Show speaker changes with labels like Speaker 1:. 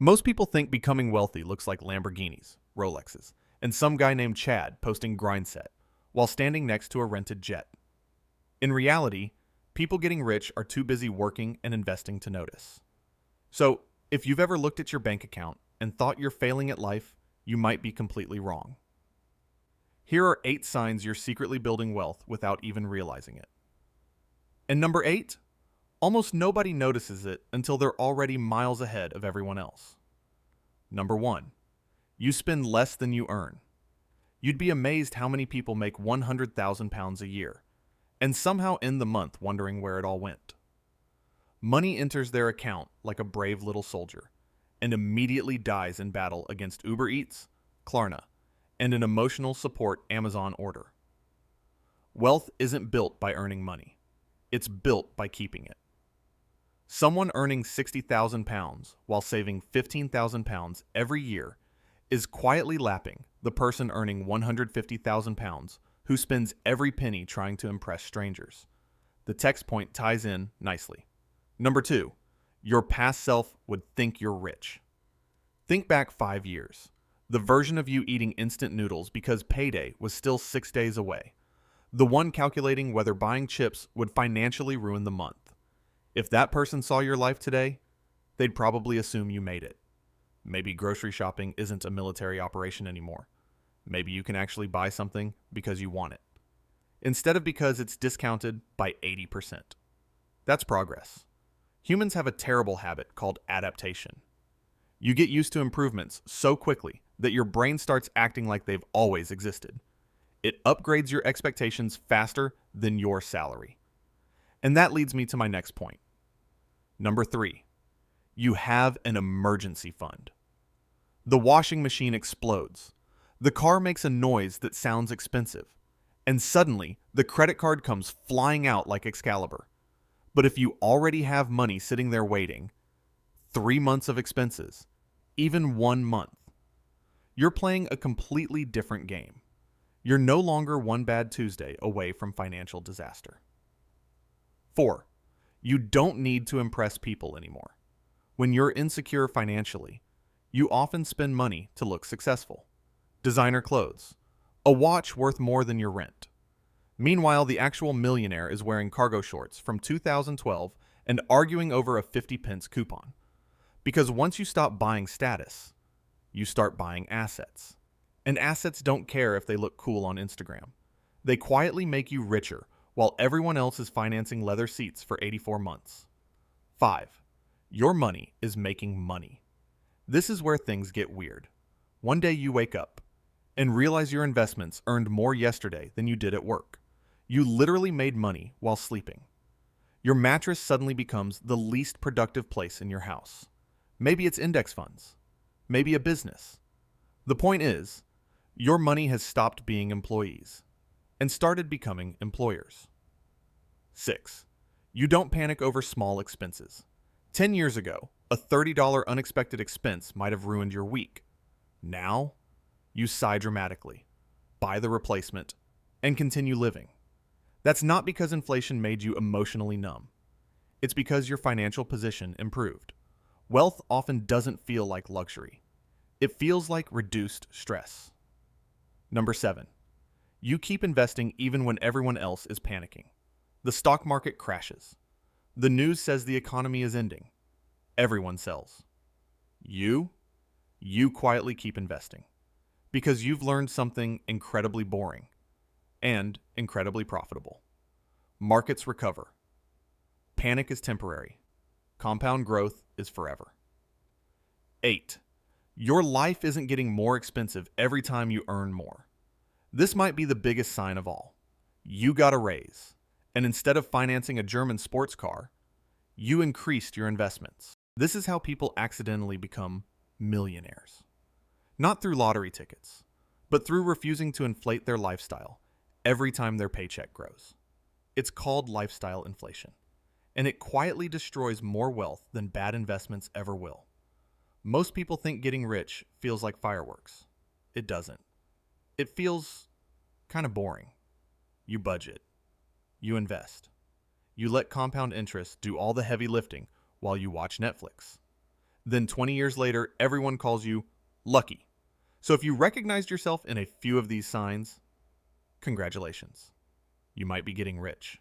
Speaker 1: Most people think becoming wealthy looks like Lamborghinis, Rolexes, and some guy named Chad posting grind set while standing next to a rented jet. In reality, people getting rich are too busy working and investing to notice. So, if you've ever looked at your bank account and thought you're failing at life, you might be completely wrong. Here are 8 signs you're secretly building wealth without even realizing it. And number 8, almost nobody notices it until they're already miles ahead of everyone else. Number 1, you spend less than you earn. You'd be amazed how many people make £100,000 a year and somehow end the month wondering where it all went. Money enters their account like a brave little soldier and immediately dies in battle against Uber Eats, Klarna, and an emotional support Amazon order. Wealth isn't built by earning money. It's built by keeping it. Someone earning £60,000 while saving £15,000 every year is quietly lapping the person earning £150,000 who spends every penny trying to impress strangers. The text point ties in nicely. Number 2, your past self would think you're rich. Think back 5 years. The version of you eating instant noodles because payday was still 6 days away. The one calculating whether buying chips would financially ruin the month. If that person saw your life today, they'd probably assume you made it. Maybe grocery shopping isn't a military operation anymore. Maybe you can actually buy something because you want it, instead of because it's discounted by 80%. That's progress. Humans have a terrible habit called adaptation. You get used to improvements so quickly that your brain starts acting like they've always existed. It upgrades your expectations faster than your salary. And that leads me to my next point. Number 3, you have an emergency fund. The washing machine explodes. The car makes a noise that sounds expensive. And suddenly, the credit card comes flying out like Excalibur. But if you already have money sitting there waiting, 3 months of expenses, even 1 month, you're playing a completely different game. You're no longer one bad Tuesday away from financial disaster. 4, you don't need to impress people anymore. When you're insecure financially, you often spend money to look successful. Designer clothes, a watch worth more than your rent. Meanwhile, the actual millionaire is wearing cargo shorts from 2012 and arguing over a 50-pence coupon. Because once you stop buying status, you start buying assets. And assets don't care if they look cool on Instagram. They quietly make you richer while everyone else is financing leather seats for 84 months. 5, your money is making money. This is where things get weird. One day you wake up and realize your investments earned more yesterday than you did at work. You literally made money while sleeping. Your mattress suddenly becomes the least productive place in your house. Maybe it's index funds. Maybe a business. The point is, your money has stopped being employees and started becoming employers. 6, you don't panic over small expenses. 10 years ago, a $30 unexpected expense might have ruined your week. Now, you sigh dramatically, buy the replacement, and continue living. That's not because inflation made you emotionally numb. It's because your financial position improved. Wealth often doesn't feel like luxury. It feels like reduced stress. Number 7, you keep investing even when everyone else is panicking. The stock market crashes. The news says the economy is ending. Everyone sells. You quietly keep investing because you've learned something incredibly boring and incredibly profitable. Markets recover. Panic is temporary. Compound growth is forever. 8, your life isn't getting more expensive every time you earn more. This might be the biggest sign of all. You got a raise, and instead of financing a German sports car, you increased your investments. This is how people accidentally become millionaires. Not through lottery tickets, but through refusing to inflate their lifestyle every time their paycheck grows. It's called lifestyle inflation, and it quietly destroys more wealth than bad investments ever will. Most people think getting rich feels like fireworks. It doesn't. It feels kind of boring. You budget. You invest. You let compound interest do all the heavy lifting while you watch Netflix. Then 20 years later, everyone calls you lucky. So if you recognized yourself in a few of these signs, congratulations. You might be getting rich.